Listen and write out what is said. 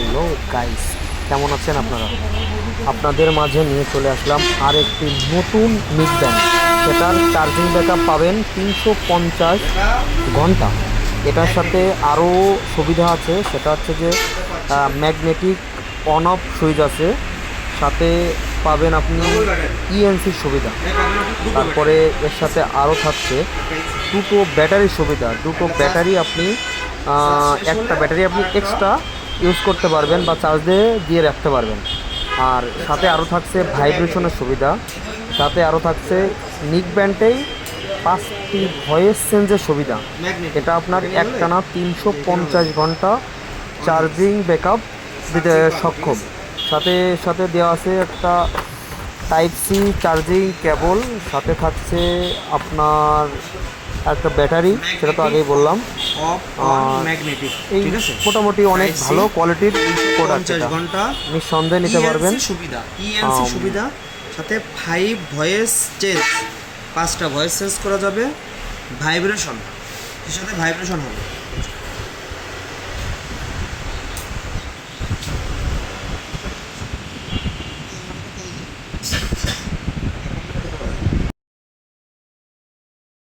Hello guys, কেমন আছেন আপনারা? আপনাদের মাঝে নিয়ে চলে আসলাম আর একটি নতুন নিক ব্যান্ড। এটার চার্জিং ব্যাকআপ পাবেন 350 ঘন্টা। এটার সাথে আরও সুবিধা আছে, সেটা হচ্ছে যে ম্যাগনেটিক অন অফ সুইচ আছে, সাথে পাবেন আপনি ইএনসির সুবিধা। তারপরে এর সাথে আরও থাকছে দুটো ব্যাটারির সুবিধা। দুটো ব্যাটারি আপনি একটা ব্যাটারি আপনি এক্সট্রা ইউজ করতে পারবেন বা চার্জ দিয়ে রাখতে পারবেন। আর সাথে আরও থাকছে ভাইব্রেশনের সুবিধা। সাথে আরও থাকছে নিক ব্যান্ডেই 5টি ভয়েস চেঞ্জের সুবিধা। এটা আপনার একটানা 350 ঘন্টা চার্জিং ব্যাকআপ দিতে সক্ষম। সাথে সাথে দেওয়া আছে একটা টাইপ সি চার্জিং কেবল, সাথে থাকছে আপনার একটা ব্যাটারি, সেটা তো আগেই বললাম। ম্যাগনেটিক, এই ঠিক আছে। মোটামুটি অনেক ভালো কোয়ালিটির প্রোডাক্ট, 50 ঘন্টা নিঃসন্দেহে নিতে পারবেন। সুবিধা, ইএনসি সুবিধা, সাথে 5 ভয়েস চেঞ্জ, 5টা ভয়েস চেঞ্জ করা যাবে। ভাইব্রেশন, এর সাথে ভাইব্রেশন হবে।